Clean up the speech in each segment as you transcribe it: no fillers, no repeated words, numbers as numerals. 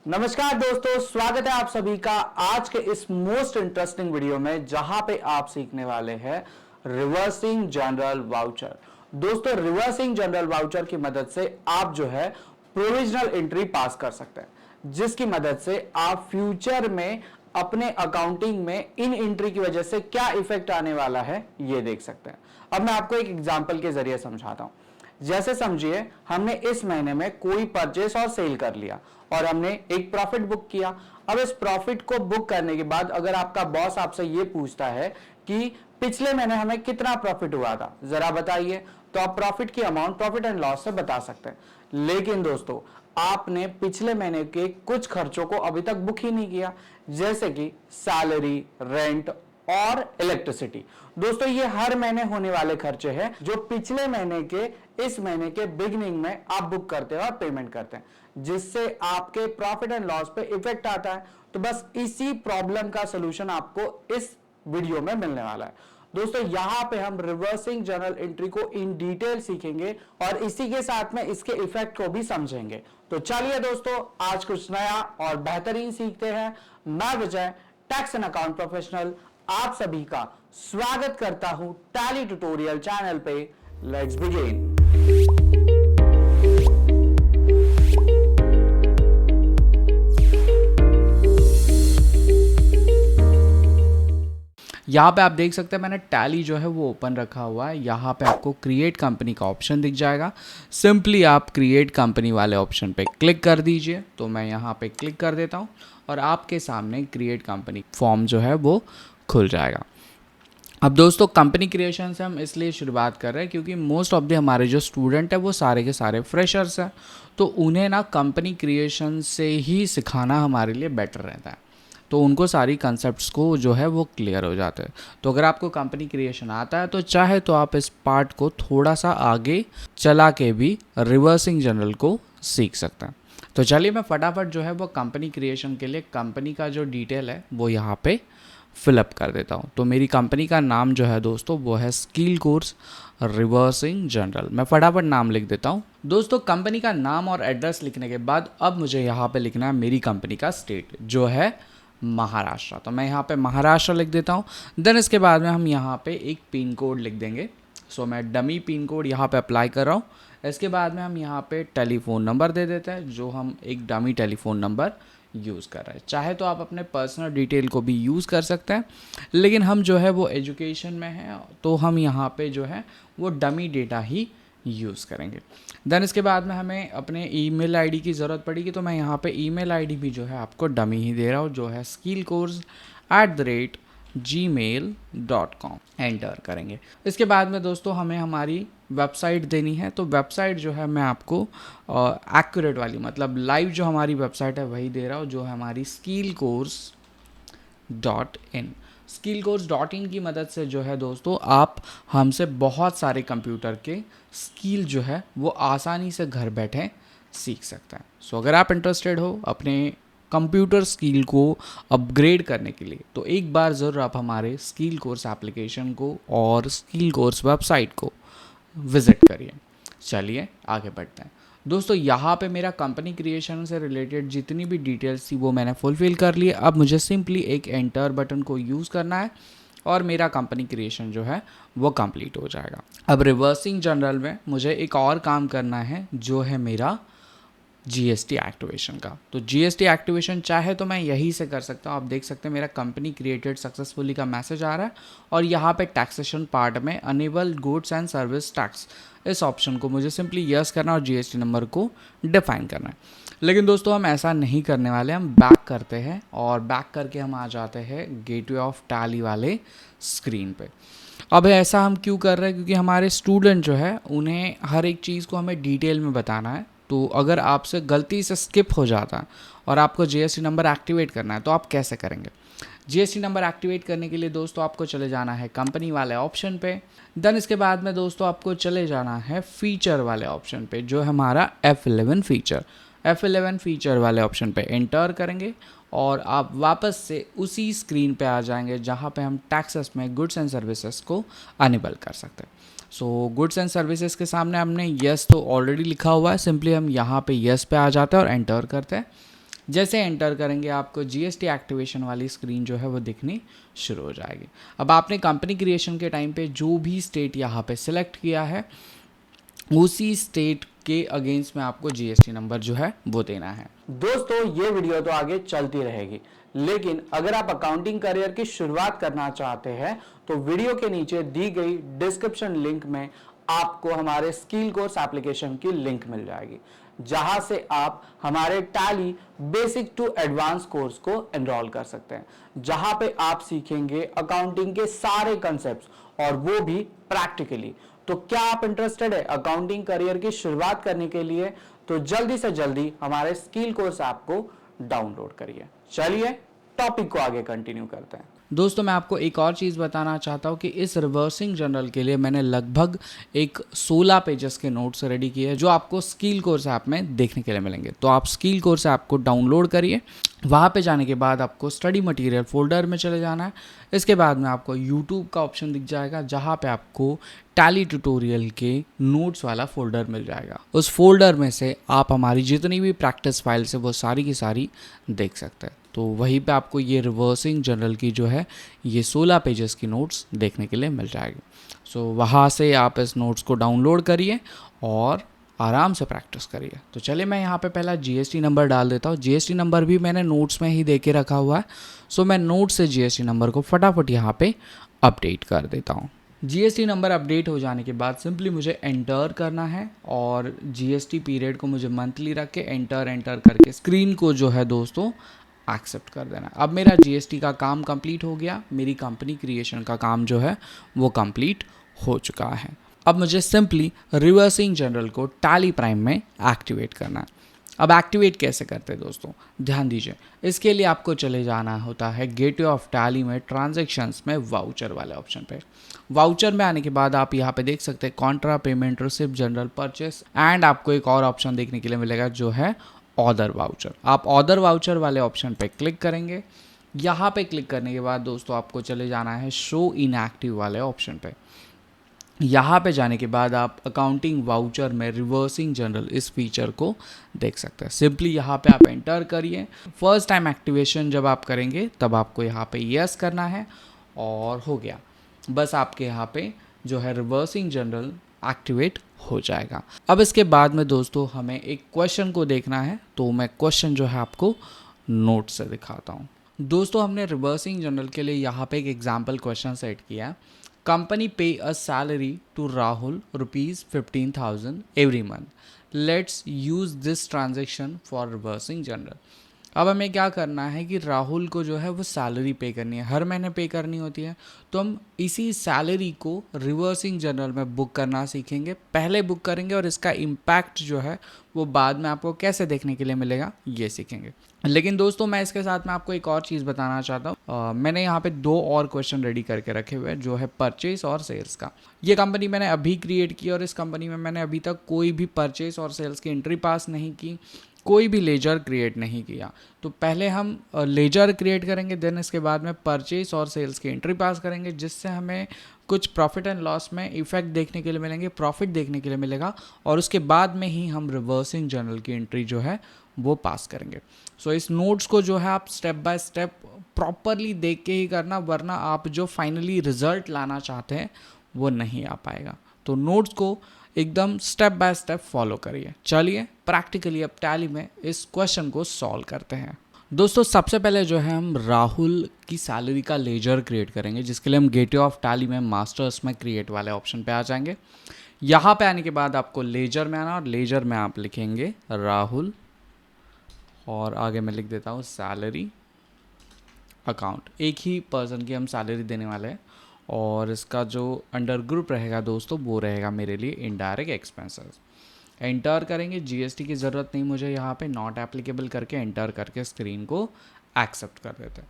नमस्कार दोस्तों, स्वागत है आप सभी का आज के इस मोस्ट इंटरेस्टिंग वीडियो में, जहां पे आप सीखने वाले हैं रिवर्सिंग जनरल वाउचर। दोस्तों, रिवर्सिंग जनरल वाउचर की मदद से आप जो है प्रोविजनल एंट्री पास कर सकते हैं, जिसकी मदद से आप फ्यूचर में अपने अकाउंटिंग में इन एंट्री की वजह से क्या इफेक्ट आने वाला है ये देख सकते हैं। अब मैं आपको एक एग्जांपल के जरिए समझाता हूं। जैसे समझिए, हमने इस महीने में कोई परचेस और सेल कर लिया और हमने एक प्रॉफिट बुक किया। अब इस प्रॉफिट को बुक करने के बाद अगर आपका बॉस आपसे ये पूछता है कि पिछले महीने हमें कितना प्रॉफिट हुआ था, जरा बताइए, तो आप प्रॉफिट की अमाउंट प्रॉफिट एंड लॉस से बता सकते हैं। लेकिन दोस्तों, आपने पिछले महीने के कुछ खर्चों को अभी तक बुक ही नहीं किया, जैसे कि सैलरी, रेंट और इलेक्ट्रिसिटी। दोस्तों, ये हर महीने होने वाले खर्चे हैं जो पिछले महीने के इस महीने के बिगनिंग में आप बुक करते हैं और पेमेंट करते हैं, जिससे आपके प्रॉफिट एंड लॉस पे इफेक्ट आता है। तो बस इसी प्रॉब्लम का सलूशन आपको इस वीडियो में मिलने वाला है। दोस्तों, यहां पे हम रिवर्सिंग जर्नल एंट्री को इन डिटेल सीखेंगे और इसी के साथ में इसके इफेक्ट को भी समझेंगे। तो चलिए दोस्तों, आज कुछ नया और बेहतरीन सीखते हैं। मैं विजय, टैक्स एंड अकाउंट प्रोफेशनल, आप सभी का स्वागत करता हूं टैली ट्यूटोरियल चैनल पे। Let's begin. यहाँ पे आप देख सकते हैं मैंने टैली जो है वो ओपन रखा हुआ है। यहाँ पे आपको क्रिएट कंपनी का ऑप्शन दिख जाएगा। सिंपली आप क्रिएट कंपनी वाले ऑप्शन पे क्लिक कर दीजिए। तो मैं यहाँ पे क्लिक कर देता हूँ और आपके सामने क्रिएट कंपनी फॉर्म जो है वो खुल जाएगा। अब दोस्तों, कंपनी क्रिएशन से हम इसलिए शुरुआत कर रहे हैं क्योंकि मोस्ट ऑफ द हमारे जो स्टूडेंट है वो सारे के सारे फ्रेशर्स हैं, तो उन्हें ना कंपनी क्रिएशन से ही सिखाना हमारे लिए बेटर रहता है। तो उनको सारी कंसेप्ट्स को जो है वो क्लियर हो जाते हैं। तो अगर आपको कंपनी क्रिएशन आता है तो चाहे तो आप इस पार्ट को थोड़ा सा आगे चला के भी रिवर्सिंग जनरल को सीख सकते हैं। तो चलिए मैं फटाफट जो है वो कंपनी क्रिएशन के लिए कंपनी का जो डिटेल है वो यहाँ पे फिलअप कर देता हूँ। तो मेरी कंपनी का नाम जो है दोस्तों वो है स्किल कोर्स रिवर्सिंग जनरल। मैं फटाफट नाम लिख देता हूँ। दोस्तों, कंपनी का नाम और एड्रेस लिखने के बाद अब मुझे यहाँ पे लिखना है मेरी कंपनी का स्टेट जो है महाराष्ट्र। तो मैं यहाँ पे महाराष्ट्र लिख देता हूँ। देन इसके बाद में हम यहाँ पे एक पिन कोड लिख देंगे। सो मैं डमी पिन कोड यहाँ पे अप्लाई कर रहा हूँ। इसके बाद में हम यहाँ पे टेलीफोन नंबर दे देते हैं, जो हम एक डमी टेलीफोन नंबर यूज़ कर रहे हैं। चाहे तो आप अपने पर्सनल डिटेल को भी यूज़ कर सकते हैं, लेकिन हम जो है वो एजुकेशन में हैं तो हम यहाँ पे जो है वो डमी डेटा ही यूज़ करेंगे। देन इसके बाद में हमें अपने ईमेल आईडी की ज़रूरत पड़ेगी, तो मैं यहाँ पे ईमेल आईडी भी जो है आपको डमी ही दे रहा हूँ, जो है skillcourse@gmail.com। एंटर करेंगे। इसके बाद में दोस्तों हमें हमारी वेबसाइट देनी है। तो वेबसाइट जो है मैं आपको एक्यूरेट वाली, मतलब लाइव जो हमारी वेबसाइट है वही दे रहा हूँ, जो है हमारी skillcourse.in। skillcourse.in की मदद से जो है दोस्तों आप हमसे बहुत सारे कंप्यूटर के स्किल जो है वो आसानी से घर बैठे सीख सकते हैं। सो अगर आप इंटरेस्टेड हो अपने कंप्यूटर स्किल को अपग्रेड करने के लिए, तो एक बार ज़रूर आप हमारे स्किल कोर्स एप्लीकेशन को और स्किल कोर्स वेबसाइट को विज़िट करिए। चलिए आगे बढ़ते हैं। दोस्तों, यहाँ पे मेरा कंपनी क्रिएशन से रिलेटेड जितनी भी डिटेल्स थी वो मैंने फुलफ़िल कर लिए। अब मुझे सिंपली एक एंटर बटन को यूज़ करना है और मेरा कंपनी क्रिएशन जो है वो कंप्लीट हो जाएगा। अब रिवर्सिंग जनरल में मुझे एक और काम करना है, जो है मेरा जीएसटी एक्टिवेशन का। तो जीएसटी एक्टिवेशन चाहे तो मैं यहीं से कर सकता हूँ। आप देख सकते हैं मेरा कंपनी क्रिएटेड सक्सेसफुली का मैसेज आ रहा है और यहाँ पे टैक्सेशन पार्ट में enable goods and service tax, इस ऑप्शन को मुझे सिंपली यस करना और जीएसटी नंबर को डिफाइन करना है। लेकिन दोस्तों हम ऐसा नहीं करने वाले, हम बैक करते हैं और बैक करके हम आ जाते हैं गेटवे ऑफ टैली वाले स्क्रीन पे। अब ऐसा हम क्यों कर रहे हैं? क्योंकि हमारे स्टूडेंट जो है उन्हें हर एक चीज़ को हमें डिटेल में बताना है। तो अगर आपसे गलती से स्किप हो जाता है और आपको जीएसटी नंबर एक्टिवेट करना है तो आप कैसे करेंगे? जीएसटी नंबर एक्टिवेट करने के लिए दोस्तों आपको चले जाना है कंपनी वाले ऑप्शन पे। देन इसके बाद में दोस्तों आपको चले जाना है फीचर वाले ऑप्शन पे, जो है हमारा F11 फीचर। F11 फीचर वाले ऑप्शन पे एंटर करेंगे और आप वापस से उसी स्क्रीन पे आ जाएंगे जहाँ पे हम टैक्सेस में गुड्स एंड सर्विसेज को अनेबल कर सकते हैं। सो गुड्स एंड सर्विसेज के सामने हमने यस तो ऑलरेडी लिखा हुआ है, सिंपली हम यहाँ पे यस पे आ जाते हैं और एंटर करते हैं। जैसे एंटर करेंगे आपको जीएसटी एक्टिवेशन वाली स्क्रीन जो है वो दिखनी शुरू हो जाएगी। अब आपने कंपनी क्रिएशन के टाइम पे जो भी स्टेट यहाँ पे सिलेक्ट किया है उसी स्टेट के अगेंस्ट में आपको जीएसटी नंबर जो है वो देना है। दोस्तों ये वीडियो तो आगे चलती रहेगी, लेकिन अगर आप अकाउंटिंग करियर की शुरुआत करना चाहते हैं तो वीडियो के नीचे दी गई डिस्क्रिप्शन लिंक में आपको हमारे स्किल कोर्स एप्लीकेशन की लिंक मिल जाएगी, जहां से आप हमारे Tally basic to advance course को एनरोल कर सकते हैं, जहां पे आप सीखेंगे अकाउंटिंग के सारे कंसेप्ट्स और वो भी प्रैक्टिकली। तो क्या आप इंटरेस्टेड है अकाउंटिंग करियर की शुरुआत करने के लिए? तो जल्दी से जल्दी हमारे स्किल कोर्स ऐप को डाउनलोड करिए। चलिए टॉपिक को आगे कंटिन्यू करते हैं। दोस्तों मैं आपको एक और चीज़ बताना चाहता हूँ कि इस रिवर्सिंग जनरल के लिए मैंने लगभग एक 16 पेजेस के नोट्स रेडी किए हैं जो आपको स्किल कोर्स ऐप में देखने के लिए मिलेंगे। तो आप स्किल कोर्स ऐप को डाउनलोड करिए। वहाँ पे जाने के बाद आपको स्टडी मटेरियल फोल्डर में चले जाना है। इसके बाद में आपको यूट्यूब का ऑप्शन दिख जाएगा, जहाँ पे आपको टैली ट्यूटोरियल के नोट्स वाला फोल्डर मिल जाएगा। उस फोल्डर में से आप हमारी जितनी भी प्रैक्टिस फाइल्स है वो सारी की सारी देख सकते हैं। तो वहीं पे आपको ये रिवर्सिंग जनरल की जो है ये 16 पेजेस की नोट्स देखने के लिए मिल जाएगी। सो वहाँ से आप इस नोट्स को डाउनलोड करिए और आराम से प्रैक्टिस करिए। तो चलिए मैं यहाँ पे पहला जीएसटी नंबर डाल देता हूँ। जीएसटी नंबर भी मैंने नोट्स में ही दे के रखा हुआ है। सो मैं नोट से जीएसटी नंबर को फटाफट यहाँ पे अपडेट कर देता हूँ। जीएसटी नंबर अपडेट हो जाने के बाद सिंपली मुझे एंटर करना है और जीएसटी पीरियड को मुझे मंथली रख के एंटर करके स्क्रीन को जो है दोस्तों एक्सेप्ट कर देना। अब मेरा जीएसटी का काम कंप्लीट हो गया, मेरी कंपनी क्रिएशन का काम जो है वो कंप्लीट हो चुका है। अब मुझे सिंपली रिवर्सिंग जनरल को टैली प्राइम में एक्टिवेट करना है। अब एक्टिवेट कैसे करते हैं दोस्तों, ध्यान दीजिए। इसके लिए आपको चले जाना होता है गेटवे ऑफ टैली में ट्रांजैक्शंस में वाउचर वाले ऑप्शन पे। वाउचर में आने के बाद आप यहाँ पे देख सकते हैं Contra payment receipt general purchase and आपको एक और ऑप्शन देखने के लिए मिलेगा जो है ऑदर वाउचर। आप ऑदर वाउचर वाले ऑप्शन पे क्लिक करेंगे। यहाँ पे क्लिक करने के बाद दोस्तों आपको चले जाना है शो इनएक्टिव वाले ऑप्शन पे। यहाँ पे जाने के बाद आप अकाउंटिंग वाउचर में रिवर्सिंग जनरल इस फीचर को देख सकते हैं। सिंपली यहाँ पे आप एंटर करिए। फर्स्ट टाइम एक्टिवेशन जब आप करेंगे तब आपको यहाँ पे यस करना है और हो गया। बस आपके यहाँ पे जो है रिवर्सिंग जनरल एक्टिवेट हो जाएगा। अब इसके बाद में दोस्तों हमें एक क्वेश्चन को देखना है, तो मैं क्वेश्चन जो है आपको नोट से दिखाता हूँ। दोस्तों हमने रिवर्सिंग जनरल के लिए यहाँ पे एक एग्जाम्पल क्वेश्चन सेट किया है। Company pay a salary to Rahul ₹15,000 every month. Let's use this transaction for reversing journal. अब हमें क्या करना है कि राहुल को जो है वो सैलरी पे करनी है, हर महीने पे करनी होती है। तो हम इसी सैलरी को रिवर्सिंग जनरल में बुक करना सीखेंगे। पहले बुक करेंगे और इसका इम्पैक्ट जो है वो बाद में आपको कैसे देखने के लिए मिलेगा ये सीखेंगे। लेकिन दोस्तों मैं इसके साथ में आपको एक और चीज़ बताना चाहता हूँ। मैंने यहाँ पे 2 और क्वेश्चन रेडी करके रखे हुए हैं जो है परचेस और सेल्स का। ये कंपनी मैंने अभी क्रिएट की और इस कंपनी में मैंने अभी तक कोई भी परचेस और सेल्स की एंट्री पास नहीं की, कोई भी लेजर क्रिएट नहीं किया। तो पहले हम लेजर क्रिएट करेंगे, देन इसके बाद में परचेस और सेल्स की एंट्री पास करेंगे, जिससे हमें कुछ प्रॉफिट एंड लॉस में इफेक्ट देखने के लिए मिलेंगे, प्रॉफिट देखने के लिए मिलेगा और उसके बाद में ही हम रिवर्सिंग जनरल की एंट्री जो है वो पास करेंगे। सो इस नोट्स को जो है आप स्टेप बाय स्टेप प्रॉपरली देख के ही करना, वरना आप जो फाइनली रिजल्ट लाना चाहते हैं वो नहीं आ पाएगा। तो नोट्स को एकदम स्टेप बाय स्टेप फॉलो करिए। चलिए प्रैक्टिकली अब टैली में इस क्वेश्चन को सॉल्व करते हैं। दोस्तों सबसे पहले जो है हम राहुल की सैलरी का लेजर क्रिएट करेंगे, जिसके लिए हम गेटवे ऑफ टैली में मास्टर्स में क्रिएट वाले ऑप्शन पे आ जाएंगे। यहाँ पे आने के बाद आपको लेजर में आना और लेजर में आप लिखेंगे राहुल और आगे मैं लिख देता हूँ सैलरी अकाउंट। एक ही पर्सन की हम सैलरी देने वाले हैं और इसका जो अंडर ग्रुप रहेगा दोस्तों वो रहेगा मेरे लिए इनडायरेक्ट एक्सपेंसेस। एंटर करेंगे, जीएसटी की ज़रूरत नहीं मुझे, यहाँ पे नॉट एप्लीकेबल करके एंटर करके स्क्रीन को एक्सेप्ट कर देते हैं।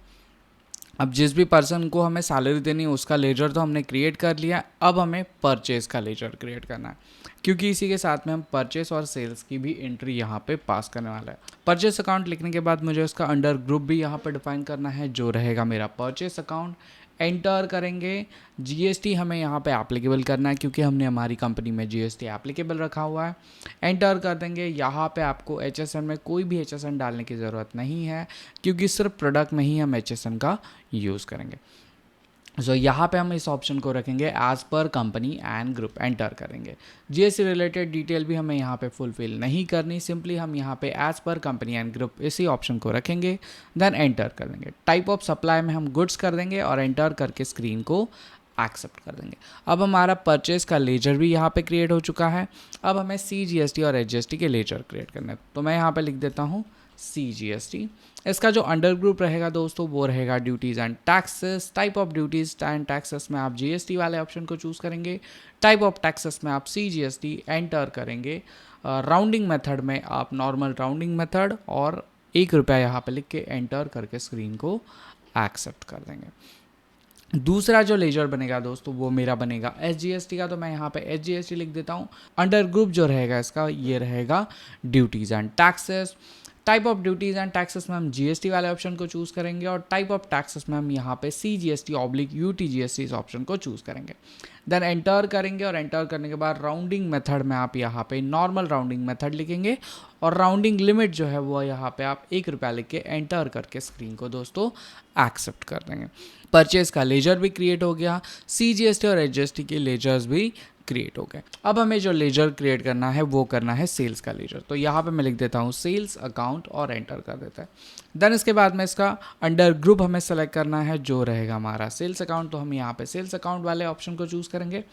अब जिस भी पर्सन को हमें सैलरी देनी है उसका लेजर तो हमने क्रिएट कर लिया। अब हमें परचेस का लेजर क्रिएट करना है, क्योंकि इसी के साथ में हम परचेस और सेल्स की भी एंट्री यहाँ पे पास करने वाला है। परचेस अकाउंट लिखने के बाद मुझे उसका अंडर ग्रुप भी यहाँ पे डिफाइन करना है, जो रहेगा मेरा परचेस अकाउंट। एंटर करेंगे। जीएसटी हमें यहाँ पे एप्लीकेबल करना है क्योंकि हमने हमारी कंपनी में जीएसटी एप्लीकेबल रखा हुआ है। एंटर कर देंगे। यहाँ पे आपको एचएसएन में कोई भी एचएसएन डालने की ज़रूरत नहीं है क्योंकि सिर्फ प्रोडक्ट में ही हम एचएसएन का यूज़ करेंगे। सो यहाँ पे हम इस ऑप्शन को रखेंगे as per company and group, enter करेंगे। जीएसटी रिलेटेड डिटेल भी हमें यहाँ पे फुलफिल नहीं करनी, सिंपली हम यहाँ पे as per company and group इसी ऑप्शन को रखेंगे, देन एंटर कर देंगे। टाइप ऑफ सप्लाई में हम गुड्स कर देंगे और एंटर करके स्क्रीन को एक्सेप्ट कर देंगे। अब हमारा परचेज का लेजर भी यहाँ पे क्रिएट हो चुका है। अब हमें CGST और HGST के लेजर क्रिएट करने हैं, तो मैं यहाँ पे लिख देता हूँ CGST। इसका जो अंडर ग्रुप रहेगा दोस्तों वो रहेगा duties and taxes. Type of duties and taxes में आप GST वाले ऑप्शन को चूज़ करेंगे। टाइप ऑफ टैक्सेस में आप CGST एंटर करेंगे। राउंडिंग मेथड में आप नॉर्मल राउंडिंग मेथड और ₹1 यहाँ पे लिख के एंटर करके स्क्रीन को एक्सेप्ट कर देंगे। दूसरा जो लेजर बनेगा दोस्तों वो मेरा बनेगा SGST का, तो मैं यहाँ पे SGST लिख देता हूँ। अंडर ग्रुप जो रहेगा इसका ये रहेगा duties and taxes. Type of duties and taxes में हम GST वाले ऑप्शन को चूज़ करेंगे और टाइप ऑफ टैक्सेस में हम यहाँ पे CGST/UTGST इस ऑप्शन को चूज़ करेंगे, देन एंटर करेंगे। और एंटर करने के बाद राउंडिंग मेथड में आप यहाँ पे नॉर्मल राउंडिंग मेथड लिखेंगे और राउंडिंग लिमिट जो है वो यहाँ पे आप ₹1 लिख के एंटर करके स्क्रीन को दोस्तों एक्सेप्ट कर देंगे। परचेज का लेजर भी क्रिएट हो गया, CGST और HGST के लेजर्स भी क्रिएट हो गए। अब हमें जो लेजर क्रिएट करना है वो करना है सेल्स का लेजर, तो यहाँ पे मैं लिख देता हूँ सेल्स अकाउंट और एंटर कर देता है। देन इसके बाद में इसका अंडर ग्रुप हमें सेलेक्ट करना है जो रहेगा हमारा सेल्स अकाउंट, तो हम यहाँ पे सेल्स अकाउंट वाले ऑप्शन को चूज़ करेंगे,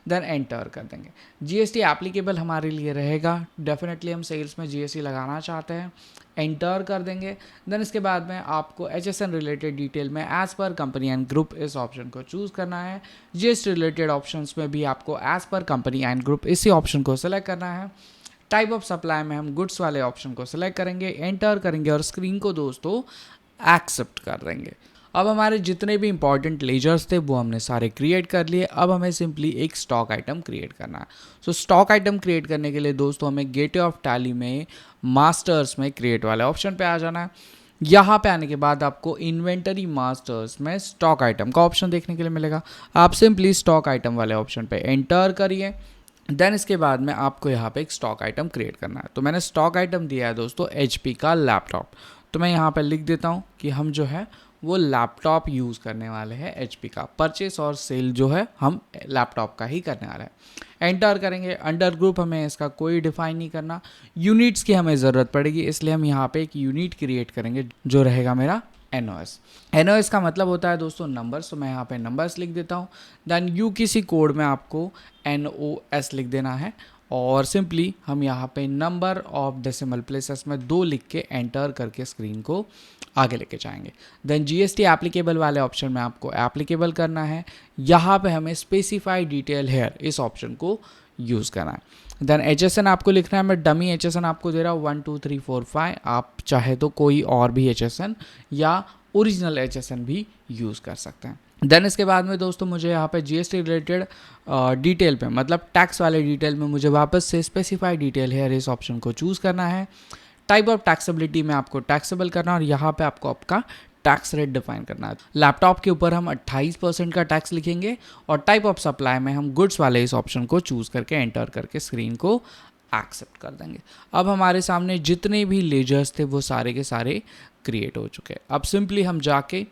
देन एंटर कर देंगे। GST एप्लीकेबल हमारे लिए रहेगा, डेफिनेटली हम सेल्स में GST लगाना चाहते हैं, एंटर कर देंगे। देन इसके बाद में आपको HSN रिलेटेड डिटेल में as per company and group इस ऑप्शन को चूज़ करना है। GST रिलेटेड ऑप्शंस में भी आपको as per company and group इसी ऑप्शन को सेलेक्ट करना है। टाइप ऑफ सप्लाई में हम गुड्स वाले ऑप्शन को सेलेक्ट करेंगे, एंटर करेंगे और स्क्रीन को दोस्तों एक्सेप्ट कर देंगे। अब हमारे जितने भी इंपॉर्टेंट लेजर्स थे वो हमने सारे क्रिएट कर लिए। अब हमें सिंपली एक स्टॉक आइटम क्रिएट करना है। सो स्टॉक आइटम क्रिएट करने के लिए दोस्तों हमें गेटवे ऑफ टैली में मास्टर्स में क्रिएट वाले ऑप्शन पे आ जाना है। यहाँ पे आने के बाद आपको इन्वेंटरी मास्टर्स में स्टॉक आइटम का ऑप्शन देखने के लिए मिलेगा। आप सिंपली स्टॉक आइटम वाले ऑप्शन पे एंटर करिए, देन इसके बाद में आपको यहाँ पे एक स्टॉक आइटम क्रिएट करना है। तो मैंने स्टॉक आइटम दिया है दोस्तों HP का लैपटॉप, तो मैं यहाँ पे लिख देता हूँ कि हम जो है वो लैपटॉप यूज़ करने वाले हैं HP का। परचेस और सेल जो है हम लैपटॉप का ही करने वाले हैं। एंटर करेंगे। अंडर ग्रुप हमें इसका कोई डिफाइन नहीं करना, यूनिट्स की हमें ज़रूरत पड़ेगी, इसलिए हम यहाँ पे एक यूनिट क्रिएट करेंगे जो रहेगा मेरा NOS का मतलब होता है दोस्तों नंबर्स, तो मैं यहाँ पे नंबर्स लिख देता हूँ। देन किसी कोड में आपको NOS लिख देना है और सिंपली हम यहाँ पे नंबर ऑफ डेसिमल प्लेसेस में 2 लिख के एंटर करके स्क्रीन को आगे लेके जाएंगे। देन GST एप्लीकेबल वाले ऑप्शन में आपको एप्लीकेबल करना है। यहाँ पे हमें स्पेसिफाई डिटेल हेयर इस ऑप्शन को यूज़ करना है। देन HSN आपको लिखना है, मैं डमी HSN आपको दे रहा हूँ 1 2 3 4 5, आप चाहे तो कोई और भी HSN या ओरिजिनल HSN भी यूज़ कर सकते हैं। देन इसके बाद में दोस्तों मुझे यहाँ पे GST रिलेटेड डिटेल पे मतलब टैक्स वाले डिटेल में मुझे वापस से स्पेसिफाई डिटेल हेयर इस ऑप्शन को चूज़ करना है। टाइप ऑफ टैक्सेबिलिटी में आपको टैक्सेबल करना है और यहाँ पे आपको आपका टैक्स रेट डिफाइन करना है। लैपटॉप के ऊपर हम 28% का टैक्स लिखेंगे और टाइप ऑफ सप्लाई में हम गुड्स वाले इस ऑप्शन को चूज़ करके एंटर करके स्क्रीन को एक्सेप्ट कर देंगे। अब हमारे सामने जितने भी लेजर्स थे वो सारे के सारे क्रिएट हो चुके हैं। अब सिंपली हम जाके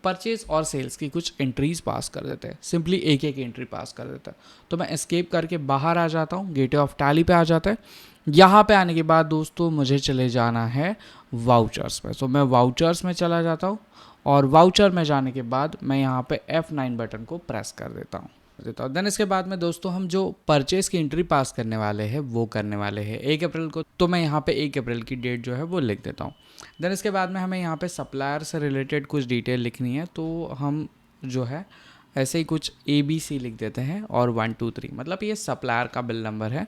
परचेज और सेल्स की कुछ एंट्रीज पास कर देते हैं, सिंपली एक एक एंट्री पास कर देता है। तो मैं एस्केप करके बाहर आ जाता हूँ, गेटवे ऑफ टैली पे आ जाता है। यहाँ पे आने के बाद दोस्तों मुझे चले जाना है वाउचर्स पे, तो मैं वाउचर्स में चला जाता हूँ और वाउचर में जाने के बाद मैं यहाँ पे F9 बटन को प्रेस कर देता हूँ। देन इसके बाद में दोस्तों हम जो परचेज की एंट्री पास करने वाले हैं वो करने वाले हैं 1 अप्रैल को, तो मैं यहाँ पे 1 अप्रैल की डेट जो है वो लिख देता हूँ। देन इसके बाद में हमें यहाँ पे सप्लायर से रिलेटेड कुछ डिटेल लिखनी है, तो हम जो है ऐसे ही कुछ ABC लिख देते हैं और 1 2 3 मतलब ये सप्लायर का बिल नंबर है।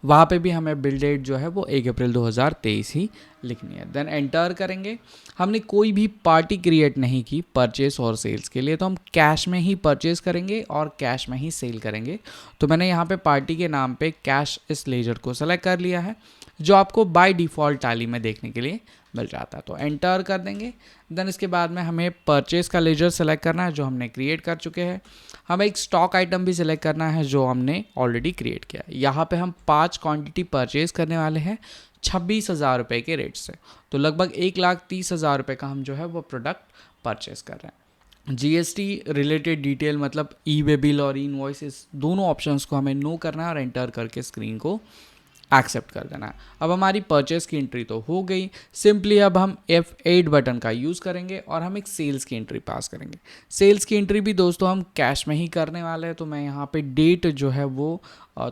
वहाँ पे भी हमें बिल डेट जो है वो 1 अप्रैल 2023 ही लिखनी है। देन एंटर करेंगे। हमने कोई भी पार्टी क्रिएट नहीं की परचेस और सेल्स के लिए, तो हम कैश में ही परचेस करेंगे और कैश में ही सेल करेंगे। तो मैंने यहाँ पे पार्टी के नाम पे कैश इस लेजर को सेलेक्ट कर लिया है जो आपको बाय डिफ़ॉल्ट टैली में देखने के लिए मिल जाता है। तो एंटर कर देंगे। देन इसके बाद में हमें परचेज का लेजर सेलेक्ट करना है जो हमने क्रिएट कर चुके हैं। हमें एक स्टॉक आइटम भी सिलेक्ट करना है जो हमने ऑलरेडी क्रिएट किया है। यहाँ पे हम 5 क्वांटिटी परचेज करने वाले हैं 26,000 रुपये के रेट से। तो लगभग 1,30,000 रुपये का हम जो है वो प्रोडक्ट परचेज कर रहे हैं। जीएसटी रिलेटेड डिटेल मतलब ई वे बिल और इनवॉइसेस दोनों ऑप्शंस को हमें नो करना है और एंटर करके स्क्रीन को एक्सेप्ट कर देना है। अब हमारी परचेस की एंट्री तो हो गई। सिंपली अब हम F8 बटन का यूज़ करेंगे और हम एक सेल्स की एंट्री पास करेंगे। सेल्स की एंट्री भी दोस्तों हम कैश में ही करने वाले हैं। तो मैं यहाँ पे डेट जो है वो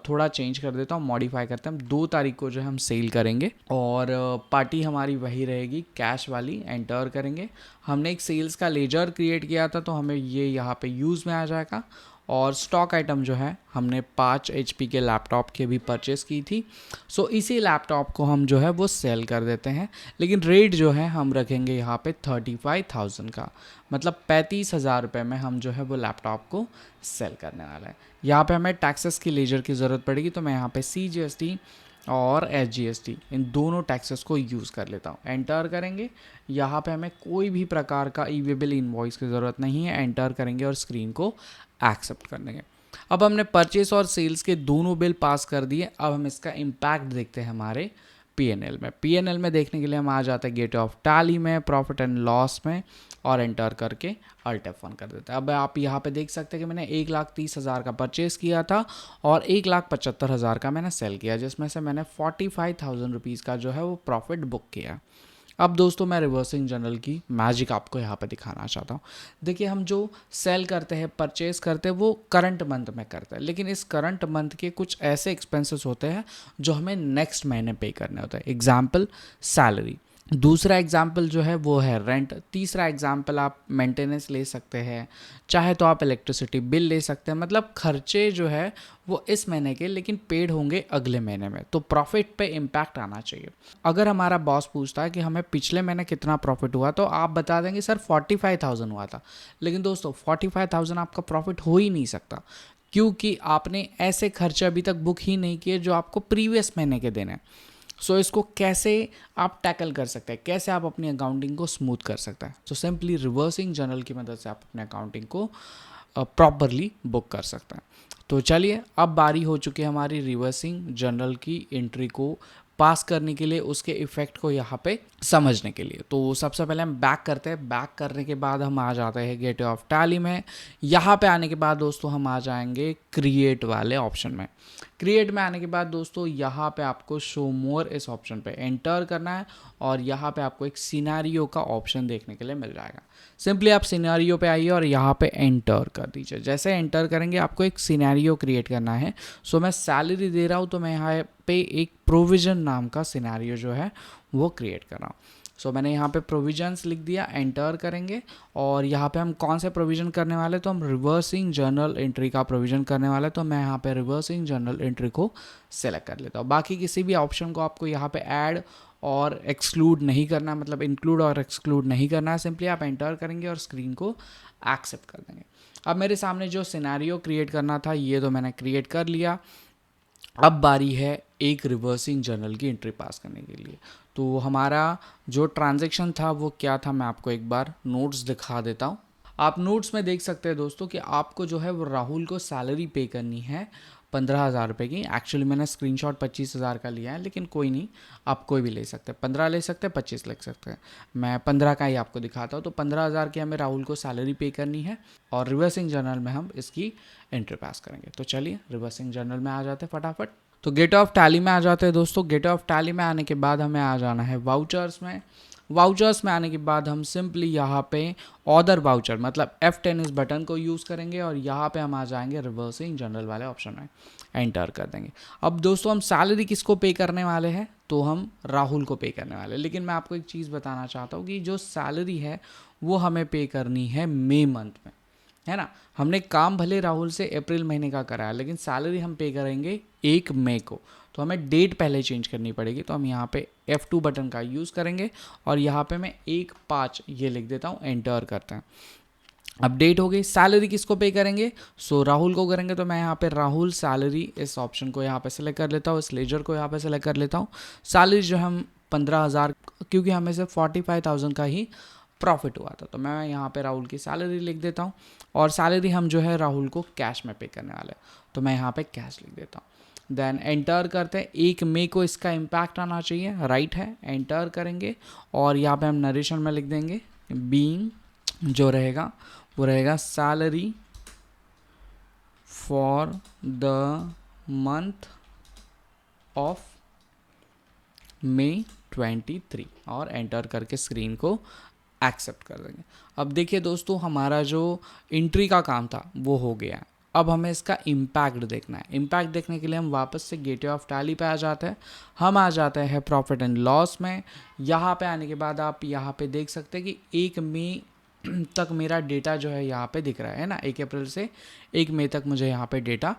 थोड़ा चेंज कर देता हूँ, मॉडिफाई करते हैं। हम 2 तारीख को जो है हम सेल करेंगे और पार्टी हमारी वही रहेगी कैश वाली। एंटर करेंगे। हमने एक सेल्स का लेजर क्रिएट किया था तो हमें ये यहाँ पे यूज़ में आ जाएगा। और स्टॉक आइटम जो है हमने 5 HP के लैपटॉप के भी परचेस की थी। सो इसी लैपटॉप को हम जो है वो सेल कर देते हैं, लेकिन रेट जो है हम रखेंगे यहाँ पे 35,000 का, मतलब 35,000 रुपये में हम जो है वो लैपटॉप को सेल करने वाला है। यहाँ पे हमें टैक्सेस की लेजर की ज़रूरत पड़ेगी तो मैं यहाँ पे CGST और SGST इन दोनों टैक्सेस को यूज़ कर लेता हूँ। एंटर करेंगे। यहाँ पे हमें कोई भी प्रकार का ई वे बिल इनवॉइस की ज़रूरत नहीं है। एंटर करेंगे और स्क्रीन को एक्सेप्ट कर देंगे। अब हमने परचेस और सेल्स के दोनों बिल पास कर दिए। अब हम इसका इम्पैक्ट देखते हैं हमारे P&L में। P&L में देखने के लिए हम आ जाते हैं गेट ऑफ टैली में, प्रॉफिट एंड लॉस में और एंटर करके Alt F1 कर देते हैं। अब आप यहाँ पे देख सकते हैं कि मैंने 1,30,000 का परचेस किया था और 1,75,000 का मैंने सेल किया, जिसमें से मैंने 45,000 रुपीज़ का जो है वो प्रॉफिट बुक किया। अब दोस्तों मैं रिवर्सिंग जर्नल की मैजिक आपको यहाँ पे दिखाना चाहता हूँ। देखिए हम जो सेल करते हैं, परचेस करते हैं, वो करंट मंथ में करते हैं, लेकिन इस करंट मंथ के कुछ ऐसे एक्सपेंसेस होते हैं जो हमें नेक्स्ट महीने पे करने होते हैं। एग्जाम्पल सैलरी, दूसरा एग्जाम्पल जो है वो है रेंट, तीसरा एग्जाम्पल आप मेंटेनेंस ले सकते हैं, चाहे तो आप इलेक्ट्रिसिटी बिल ले सकते हैं। मतलब खर्चे जो है वो इस महीने के लेकिन पेड होंगे अगले महीने में, तो प्रॉफिट पे इम्पैक्ट आना चाहिए। अगर हमारा बॉस पूछता है कि हमें पिछले महीने कितना प्रॉफिट हुआ तो आप बता देंगे सर 45,000 हुआ था, लेकिन दोस्तों 45,000 आपका प्रॉफिट हो ही नहीं सकता, क्योंकि आपने ऐसे खर्चे अभी तक बुक ही नहीं किए जो आपको प्रीवियस महीने के देने हैं। सो इसको कैसे आप टैकल कर सकते हैं, कैसे आप अपनी अकाउंटिंग को स्मूथ कर सकते हैं? तो सिंपली रिवर्सिंग जर्नल की मदद से आप अपने अकाउंटिंग को प्रॉपरली बुक कर सकते हैं। तो चलिए अब बारी हो चुकी है हमारी रिवर्सिंग जर्नल की एंट्री को पास करने के लिए, उसके इफेक्ट को यहाँ पे समझने के लिए। तो सबसे पहले हम बैक करते हैं। बैक करने के बाद हम आ जाते हैं गेटवे ऑफ टैली में। यहाँ पे आने के बाद दोस्तों हम आ जाएंगे क्रिएट वाले ऑप्शन में। क्रिएट में आने के बाद दोस्तों यहाँ पे आपको शो मोर इस ऑप्शन पे एंटर करना है और यहाँ पे आपको एक सिनेरियो का ऑप्शन देखने के लिए मिल जाएगा। सिंपली आप सिनेरियो पे आइए और यहाँ पे एंटर कर दीजिए। जैसे एंटर करेंगे आपको एक सिनेरियो क्रिएट करना है। सो मैं सैलरी दे रहा हूँ तो मैं यहाँ पे एक प्रोविजन नाम का सिनेरियो जो है वो क्रिएट कर रहा हूँ। सो मैंने यहाँ पे प्रोविजंस लिख दिया। एंटर करेंगे और यहाँ पे हम कौन से प्रोविज़न करने वाले, तो हम रिवर्सिंग जर्नल एंट्री का प्रोविज़न करने वाले। तो मैं यहाँ पे रिवर्सिंग जर्नल एंट्री को सेलेक्ट कर लेता हूँ। बाकी किसी भी ऑप्शन को आपको यहाँ पे ऐड और एक्सक्लूड नहीं करना, मतलब इंक्लूड और एक्सक्लूड नहीं करना है। सिंपली आप एंटर करेंगे और स्क्रीन को एक्सेप्ट कर देंगे। अब मेरे सामने जो सिनेरियो क्रिएट करना था ये तो मैंने क्रिएट कर लिया। अब बारी है एक रिवर्सिंग जर्नल की एंट्री पास करने के लिए। तो हमारा जो ट्रांजैक्शन था वो क्या था, मैं आपको एक बार नोट्स दिखा देता हूँ। आप नोट्स में देख सकते हैं दोस्तों कि आपको जो है वो राहुल को सैलरी पे करनी है 15,000 रुपये की। एक्चुअली मैंने स्क्रीनशॉट 25,000 का लिया है, लेकिन कोई नहीं, आप कोई भी ले सकते हैं, 15 ले सकते हैं, 25 ले सकते हैं। मैं 15 का ही आपको दिखाता हूँ। तो 15,000 की हमें राहुल को सैलरी पे करनी है और रिवर्सिंग जर्नल में हम इसकी एंट्री पास करेंगे। तो चलिए रिवर्सिंग जर्नल में आ जाते हैं फटाफट। तो गेट ऑफ टैली में आ जाते हैं दोस्तों। गेट ऑफ टैली में आने के बाद हमें आ जाना है वाउचर्स में। वाउचर्स में आने के बाद हम सिंपली यहाँ पे ऑर्डर वाउचर मतलब F10 इस बटन को यूज़ करेंगे और यहाँ पे हम आ जाएंगे रिवर्सिंग जर्नल वाले ऑप्शन में, एंटर कर देंगे। अब दोस्तों हम सैलरी किसको पे करने वाले हैं, तो हम राहुल को पे करने वाले हैं। लेकिन मैं आपको एक चीज़ बताना चाहता हूँ कि जो सैलरी है वो हमें पे करनी है मई मंथ में, है ना। हमने काम भले राहुल से अप्रैल महीने का कराया, लेकिन सैलरी हम पे करेंगे 1 मई को। तो हमें डेट पहले चेंज करनी पड़ेगी। तो हम यहाँ पे F2 बटन का यूज़ करेंगे और यहाँ पे मैं 1/5 ये लिख देता हूँ। एंटर करते हैं। अपडेट हो गई। सैलरी किसको पे करेंगे, सो राहुल को करेंगे। तो मैं यहाँ पे राहुल सैलरी इस ऑप्शन को यहाँ पे सेलेक्ट कर लेता हूँ, इस लेजर को यहाँ पे सेलेक्ट कर लेता हूँ। सैलरी जो हम 15,000, क्योंकि हमें सिर्फ 45,000 का ही प्रॉफिट हुआ था। तो मैं यहाँ पे राहुल की सैलरी लिख देता हूँ, और सैलरी हम जो है राहुल को कैश में पे करने वाले हैं, तो मैं यहाँ पे कैश लिख देता हूँ। देन एंटर करते हैं। 1 मई को इसका इम्पैक्ट आना चाहिए, राइट है, एंटर करेंगे और यहाँ पे हम नरेशन में लिख देंगे बीइंग, जो रहेगा वो रहेगा salary for the month of May 23, और एंटर करके स्क्रीन को एक्सेप्ट कर देंगे। अब देखिए दोस्तों, हमारा जो एंट्री का काम था वो हो गया। अब हमें इसका इम्पैक्ट देखना है। इम्पैक्ट देखने के लिए हम वापस से गेटवे ऑफ टैली पे आ जाते हैं। हम आ जाते हैं प्रॉफिट एंड लॉस में। यहाँ पे आने के बाद आप यहाँ पे देख सकते हैं कि 1 मई तक मेरा डेटा जो है यहाँ पे दिख रहा है ना। 1 अप्रैल से 1 मई तक मुझे यहाँ पे डेटा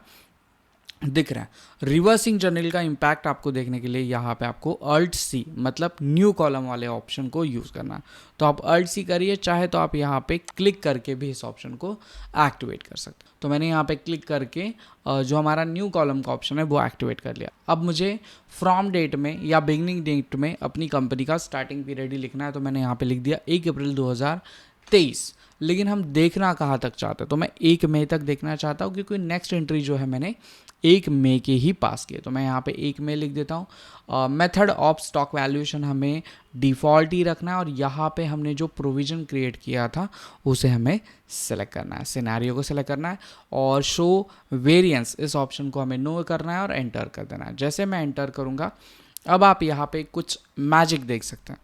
दिख रहा है। रिवर्सिंग जर्नल का इम्पैक्ट आपको देखने के लिए यहाँ पे आपको अल्ट सी, मतलब न्यू कॉलम वाले ऑप्शन को यूज़ करना है। तो आप अल्ट सी करिए, चाहे तो आप यहाँ पे क्लिक करके भी इस ऑप्शन को एक्टिवेट कर सकते हैं। तो मैंने यहाँ पे क्लिक करके जो हमारा न्यू कॉलम का ऑप्शन है वो एक्टिवेट कर लिया। अब मुझे फ्रॉम डेट में या बिगनिंग डेट में अपनी कंपनी का स्टार्टिंग पीरियड ही लिखना है। तो मैंने यहाँ पे लिख दिया 1 अप्रैल 2023। लेकिन हम देखना कहाँ तक चाहते हैं, तो मैं 1 मई तक देखना चाहता हूँ, क्योंकि नेक्स्ट एंट्री जो है मैंने 1 मई के ही पास किए। तो मैं यहाँ पे 1 मई लिख देता हूँ। मेथड ऑफ स्टॉक वैल्यूएशन हमें डिफ़ॉल्ट ही रखना है, और यहाँ पे हमने जो प्रोविज़न क्रिएट किया था उसे हमें सेलेक्ट करना है, सिनेरियो को सेलेक्ट करना है, और शो वेरिएंस इस ऑप्शन को हमें नो करना है और एंटर कर देना है। जैसे मैं एंटर करूँगा, अब आप यहाँ पे कुछ मैजिक देख सकते हैं।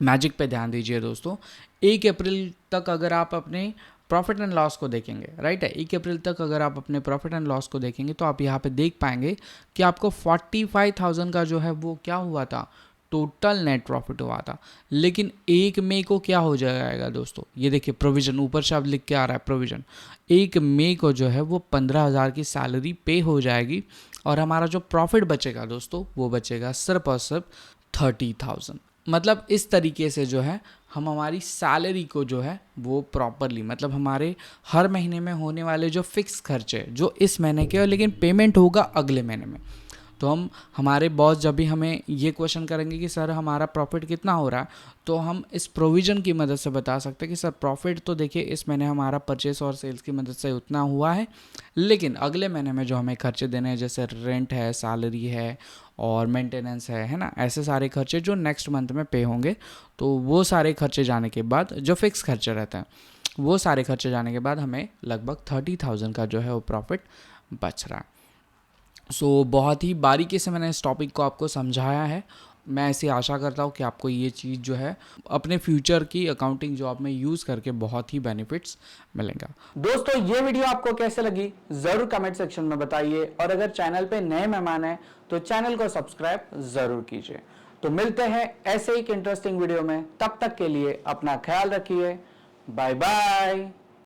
मैजिक पे ध्यान दीजिए दोस्तों। 1 अप्रैल तक अगर आप अपने प्रॉफिट एंड लॉस को देखेंगे, राइट है, 1 अप्रैल तक अगर आप अपने प्रॉफिट एंड लॉस को देखेंगे तो आप यहाँ पे देख पाएंगे कि आपको 45,000 का जो है वो क्या हुआ था, टोटल नेट प्रॉफिट हुआ था। लेकिन 1 मई को क्या हो जाएगा दोस्तों, ये देखिए प्रोविज़न ऊपर से अब लिख के आ रहा है प्रोविज़न। 1 मई को जो है वो 15,000 की सैलरी पे हो जाएगी, और हमारा जो प्रॉफिट बचेगा दोस्तों वो बचेगा सिर्फ और सिर्फ 30,000। मतलब इस तरीके से जो है हम हमारी सैलरी को जो है वो प्रॉपरली, मतलब हमारे हर महीने में होने वाले जो फिक्स खर्चे जो इस महीने के, लेकिन पेमेंट होगा अगले महीने में, तो हम हमारे बॉस जब भी हमें ये क्वेश्चन करेंगे कि सर हमारा प्रॉफिट कितना हो रहा है, तो हम इस प्रोविज़न की मदद से बता सकते हैं कि सर प्रॉफिट तो देखिए इस महीने हमारा परचेस और सेल्स की मदद से उतना हुआ है, लेकिन अगले महीने में जो हमें खर्चे देने हैं, जैसे रेंट है, सैलरी है और मेंटेनेंस है ना, ऐसे सारे खर्चे जो नेक्स्ट मंथ में पे होंगे, तो वो सारे खर्चे जाने के बाद, जो फिक्स खर्चे रहते हैं वो सारे खर्चे जाने के बाद हमें लगभग 30,000 का जो है वो प्रॉफिट बच रहा है। सो बहुत ही बारीकी से मैंने इस टॉपिक को आपको समझाया है। मैं ऐसी आशा करता हूँ कि आपको ये चीज़ जो है अपने फ्यूचर की अकाउंटिंग जॉब में यूज़ करके बहुत ही बेनिफिट्स मिलेंगे। दोस्तों ये वीडियो आपको कैसे लगी जरूर कमेंट सेक्शन में बताइए, और अगर चैनल पे नए मेहमान हैं तो चैनल को सब्सक्राइब जरूर कीजिए। तो मिलते हैं ऐसे ही एक इंटरेस्टिंग वीडियो में, तब तक के लिए अपना ख्याल रखिए। Bye bye.